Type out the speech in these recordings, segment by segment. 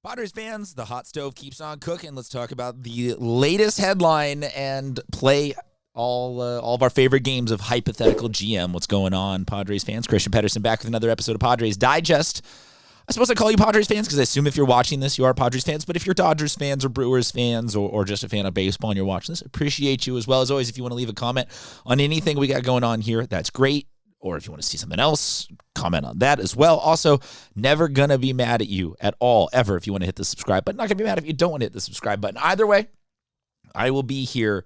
Padres fans, the hot stove keeps on cooking. Let's talk about the latest headline and play all of our favorite games of hypothetical GM. What's going on, Padres fans? Christian Pedersen back with another episode of Padres Digest. I suppose I call you Padres fans because I assume if you're watching this, you are Padres fans. But if you're Dodgers fans or Brewers fans or just a fan of baseball and you're watching this, appreciate you as well. As always, if you want to leave a comment on anything we got going on here, that's great. Or if you want to see something else, comment on that as well. Also, never going to be mad at you at all, ever, if you want to hit the subscribe button. Not going to be mad if you don't want to hit the subscribe button. Either way, I will be here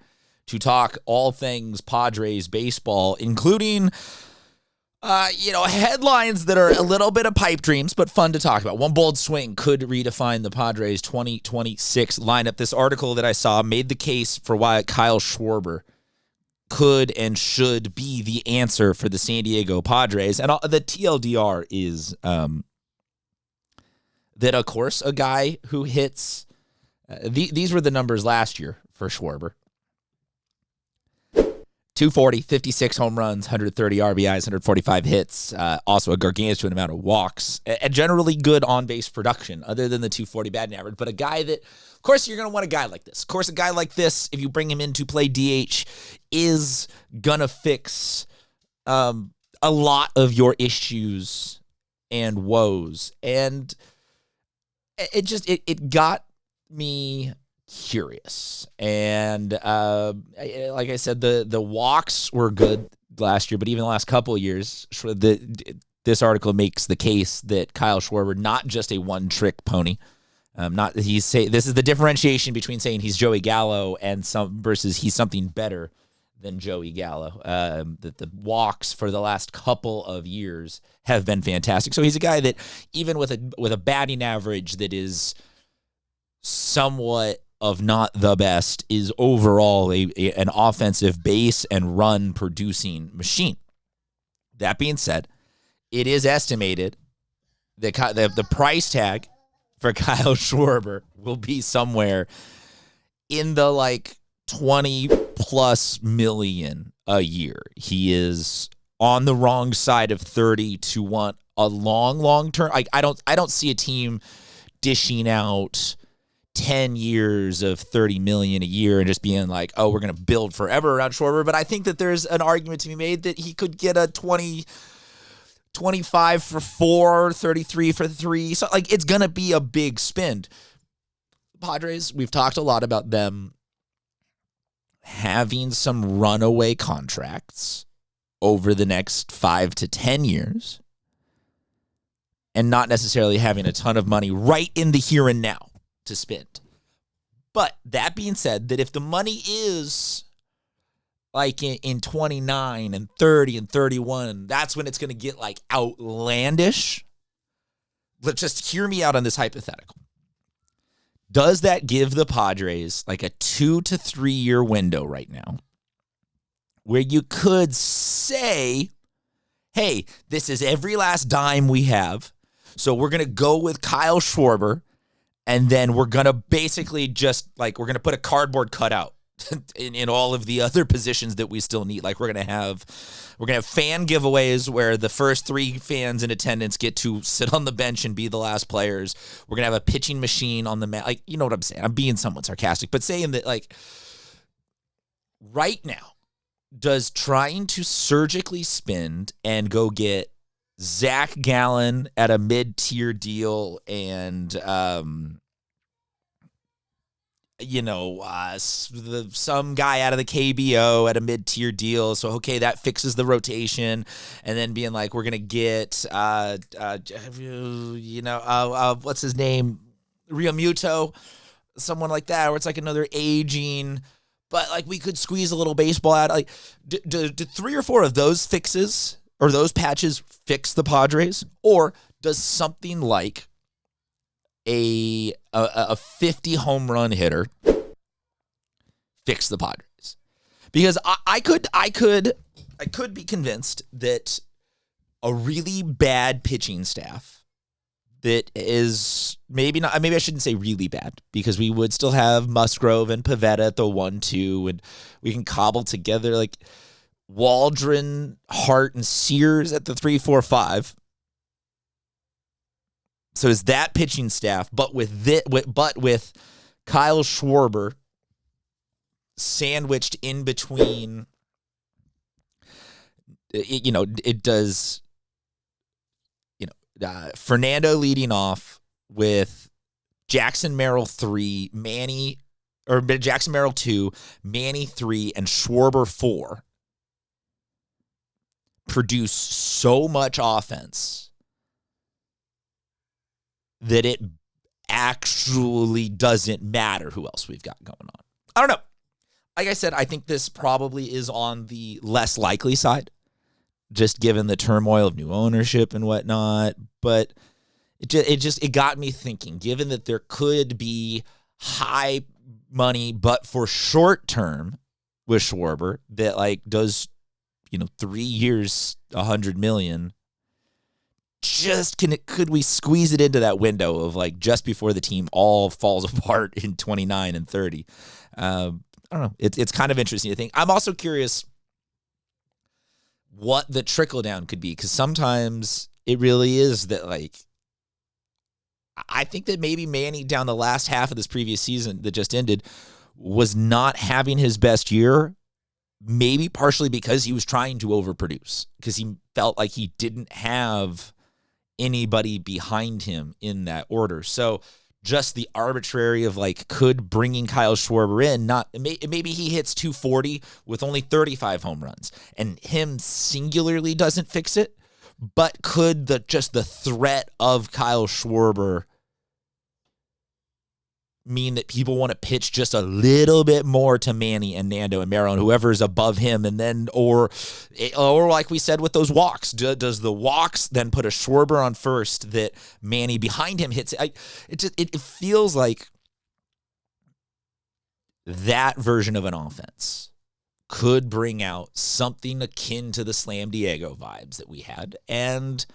to talk all things Padres baseball, including, headlines that are a little bit of pipe dreams, but fun to talk about. One bold swing could redefine the Padres 2026 lineup. This article that I saw made the case for why Kyle Schwarber could and should be the answer for the San Diego Padres. And the TLDR is that, of course, a guy who hits, these were the numbers last year for Schwarber. 240, 56 home runs, 130 RBIs, 145 hits, also a gargantuan amount of walks, and generally good on-base production, other than the 240 batting average. But a guy that, of course, you're going to want a guy like this. Of course, a guy like this, if you bring him in to play DH, is going to fix a lot of your issues and woes. And it got me curious. And like I said, the walks were good last year, but even the last couple of years, this article makes the case that Kyle Schwarber, not just a one-trick pony, this is the differentiation between saying he's Joey Gallo and versus he's something better than Joey Gallo. That the walks for the last couple of years have been fantastic. So he's a guy that even with a batting average that is somewhat of not the best, is overall an offensive base and run producing machine. That being said, it is estimated that the price tag for Kyle Schwarber will be somewhere in the 20 plus million a year. He is on the wrong side of 30 to want a long term. I don't see a team dishing out 10 years of $30 million a year and just being like, oh, we're going to build forever around Schwarber. But I think that there's an argument to be made that he could get a 25 for 4, 33 for 3. So it's going to be a big spend. Padres, we've talked a lot about them having some runaway contracts over the next 5 to 10 years and not necessarily having a ton of money right in the here and now to spend. But that being said, that if the money is in 29 and 30 and 31, that's when it's going to get outlandish. Let's just hear me out on this hypothetical. Does that give the Padres a 2 to 3 year window right now where you could say, hey, this is every last dime we have, so we're going to go with Kyle Schwarber, and then we're going to basically just, we're going to put a cardboard cutout in all of the other positions that we still need. We're going to have fan giveaways where the first 3 fans in attendance get to sit on the bench and be the last players. We're going to have a pitching machine on the mat. You know what I'm saying? I'm being somewhat sarcastic, but saying that, right now, does trying to surgically spend and go get Zach Gallen at a mid-tier deal and, some guy out of the KBO at a mid-tier deal. So, okay, that fixes the rotation. And then being we're going to get, what's his name? Realmuto, someone like that, where it's another aging, but we could squeeze a little baseball out. Do 3 or 4 of those fixes or those patches fix the Padres? Or does something like a 50 home run hitter fix the Padres? Because I could be convinced that a really bad pitching staff that is maybe I shouldn't say really bad, because we would still have Musgrove and Pivetta at the 1-2, and we can cobble together Waldron, Hart, and Sears at the 3-4-5. So is that pitching staff, but with Kyle Schwarber sandwiched in between, it does, Fernando leading off with Jackson Merrill 3, Jackson Merrill 2, Manny 3, and Schwarber 4 produce so much offense that it actually doesn't matter who else we've got going on. I don't know. Like I said, I think this probably is on the less likely side, just given the turmoil of new ownership and whatnot. But it got me thinking, given that there could be high money, but for short term with Schwarber that does, 3 years, $100 million. Could we squeeze it into that window of just before the team all falls apart in 29 and 30? I don't know. It's kind of interesting to think. I'm also curious what the trickle down could be, because sometimes it really is that I think that maybe Manny down the last half of this previous season that just ended was not having his best year, maybe partially because he was trying to overproduce, because he felt like he didn't have anybody behind him in that order. So just the arbitrary of could bringing Kyle Schwarber in, maybe he hits 240 with only 35 home runs and him singularly doesn't fix it, but could the threat of Kyle Schwarber mean that people want to pitch just a little bit more to Manny and Nando and Merrill and whoever's above him, and then or like we said with those walks, does the walks then put a Schwarber on first that Manny behind him hits? It feels like that version of an offense could bring out something akin to the Slam Diego vibes that we had, and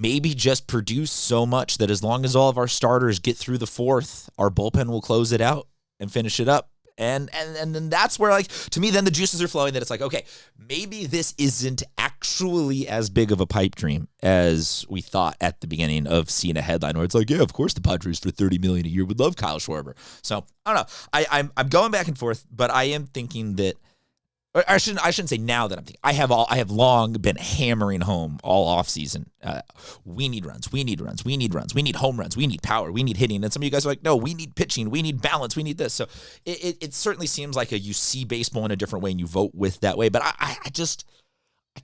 maybe just produce so much that as long as all of our starters get through the fourth, our bullpen will close it out and finish it up. And then that's where, to me, then the juices are flowing, that it's okay, maybe this isn't actually as big of a pipe dream as we thought at the beginning of seeing a headline where it's yeah, of course the Padres for $30 million a year would love Kyle Schwarber. So I don't know. I'm going back and forth, but I am thinking that, I shouldn't say now that I'm thinking. I have long been hammering home all offseason. We need runs. We need runs. We need runs. We need home runs. We need power. We need hitting. And some of you guys are no, we need pitching. We need balance. We need this. So it certainly seems like you see baseball in a different way and you vote with that way. But I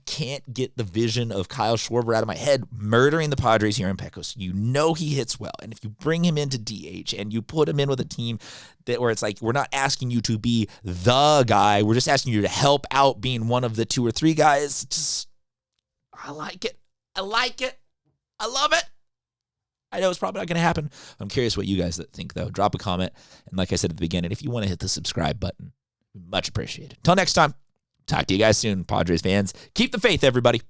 can't get the vision of Kyle Schwarber out of my head murdering the Padres here in Pecos. He hits well. And if you bring him into DH and you put him in with a team where it's we're not asking you to be the guy, we're just asking you to help out being one of the 2 or 3 guys. I like it. I like it. I love it. I know it's probably not going to happen. I'm curious what you guys think, though. Drop a comment. And like I said at the beginning, if you want to hit the subscribe button, much appreciated. Until next time. Talk to you guys soon, Padres fans. Keep the faith, everybody.